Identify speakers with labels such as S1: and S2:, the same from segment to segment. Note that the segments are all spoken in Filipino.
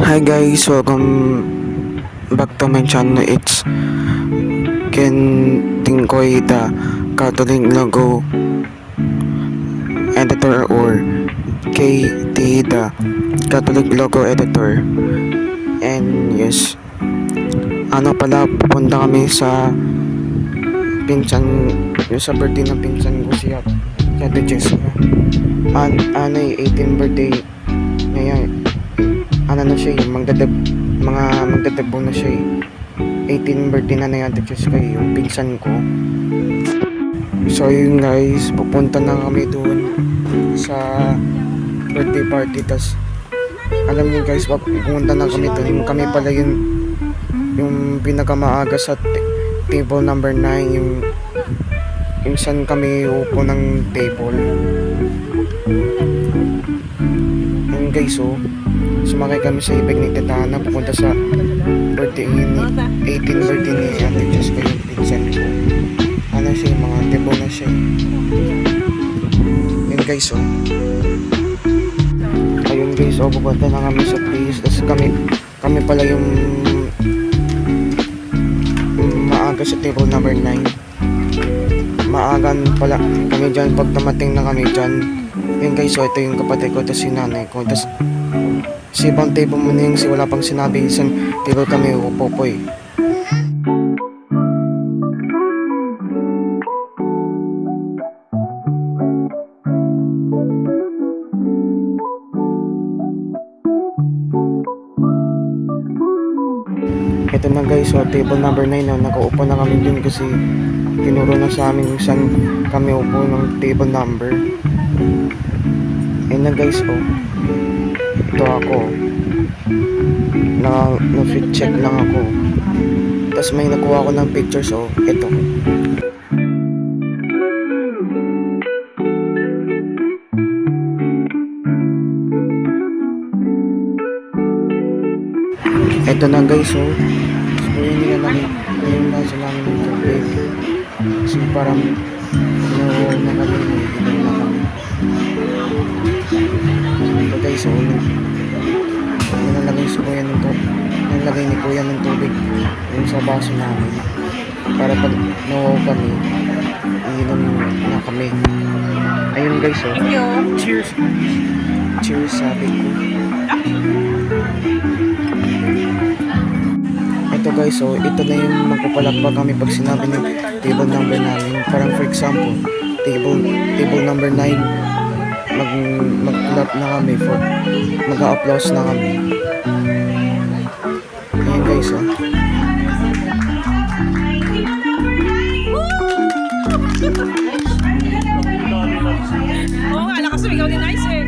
S1: Hi guys, welcome back to my channel. It's Ken Tingkoy, the Catholic logo editor, or KT, the Catholic logo editor. And yes, pupunta kami sa pinsan, yung sa birthday ng pinsan ko, si Ate Jessica. 18th birthday ngayon. Na siya magdadebo na siya 18 birthday na Ate Jessica, yung pinsan ko. So yun guys, pupunta na kami doon sa birthday party. Tas alam niyo guys, pupunta na kami doon. Kami pala yung pinakamaaga sa table number 9, yung saan kami upo ng table. Yun guys, sumakay kami sa ibig ni Tetana pupunta sa birthday ni 18th birthday ni Ate Jessica, yung pinsan ko. Siya, yung mga tebo na siya. Yun guys, ayun guys, pupunta na kami sa place. Tapos kami pala yung maaga sa table number 9. Maagan pala kami dyan pag dumating na kami dyan. Yun guys, ito yung kapatid ko, tapos si nanay ko. Tapos sa ibang table mo na yung wala pang sinabi, isang table kami upo po eh. Ito na guys, table number 9 na nakaupo na kami dun kasi tinuro na sa amin kung saan kami upo ng table number. Ayun na guys, ito ako, na-fit check lang ako. Tapos may nakuha ako ng pictures, ito. Ito na guys, so yun na lang yung nasa namin ng tubig. Kasi parang na kami, ilan na kami. Ito guys, nalagay ni Kuya ng tubig yung sa baso namin para pag nawaw kami, iinom na kami. Ayun guys, cheers. Cheers, sabi ko. Ito guys, ito na yung magpapalakpak kami pag sinabi ng table number namin. Parang for example, table number 9, mag-clap na kami, mag-applause na kami. Ayan guys,
S2: Oo nga, lakas sumigaw ni Nice eh.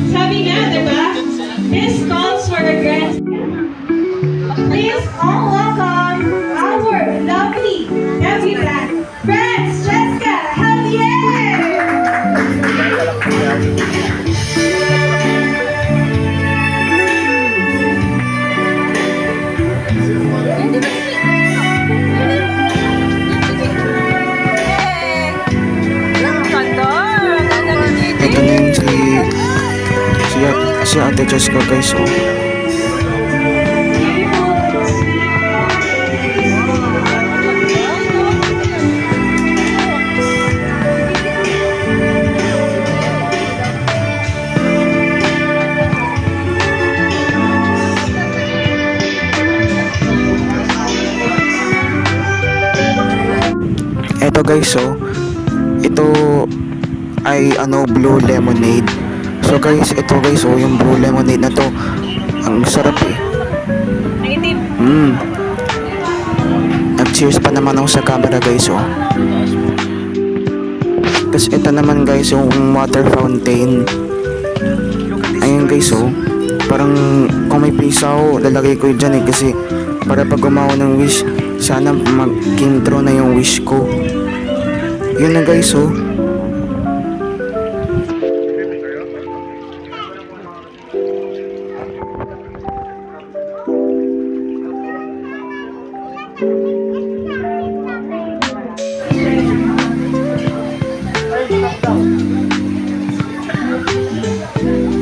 S3: Sabi nga, diba? This calls for a grand. Please all welcome our lovely band. Friends, Jessica, Javier!
S1: Ito na yung si Ate Jessica guys, Ito guys, ito ay blue lemonade. So guys, ito guys, yung blue lemonade na to, ang sarap eh. Nag-cheers pa naman ako sa camera guys, Tapos ito naman guys, yung water fountain. Ayun guys, parang kung may pisaw, lalagay ko dyan kasi para pag gumawa ng wish, Sana mag-came true na yung wish ko. Yun na guys, oh.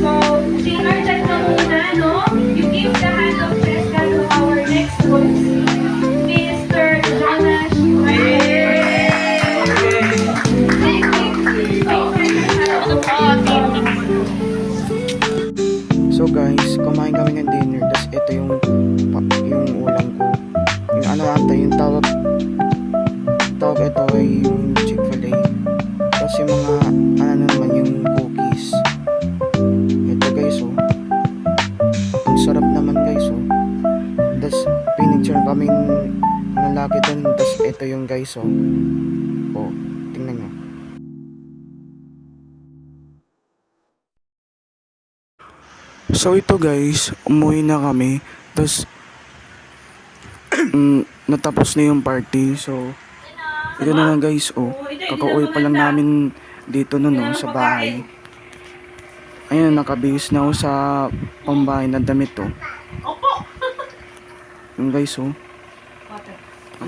S3: So, dinner check na muna, no? You give the hand of Jessica to our next host, Mr. Jonas
S1: So guys, kumain kami ng dinner. Tapos ito yung ulam ko. Yung ano ata, yung tawag ito ay yung Chick-fil-A. Tapos yung mga ano naman yung cookies. Ito guys, oh. Ang sarap naman guys, oh. Tapos pinicture kaming lalaki dun. Tapos ito yung guys, oh. Oh, tingnan nyo. So ito guys, umuwi na kami. Tapos natapos na yung party. So ito na nga guys, oh. Kakauwi pa lang namin dito nun, oh, sa bahay. Ayun, nakabihis na ako sa pambahay na damit, oh. Yung guys, oh.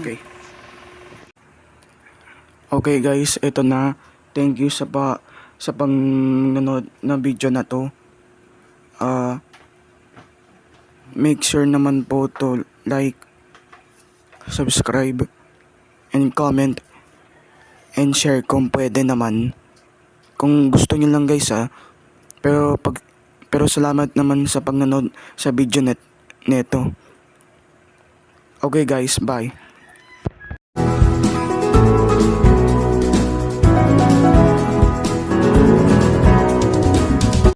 S1: Okay. Okay guys, ito na. Thank you sa pang nanood na video na to. Make sure naman po to like, subscribe, and comment, and share kung pwede naman. Kung gusto niyo lang guys, ha. Pero salamat naman sa pagnanood sa video neto. Okay guys, bye.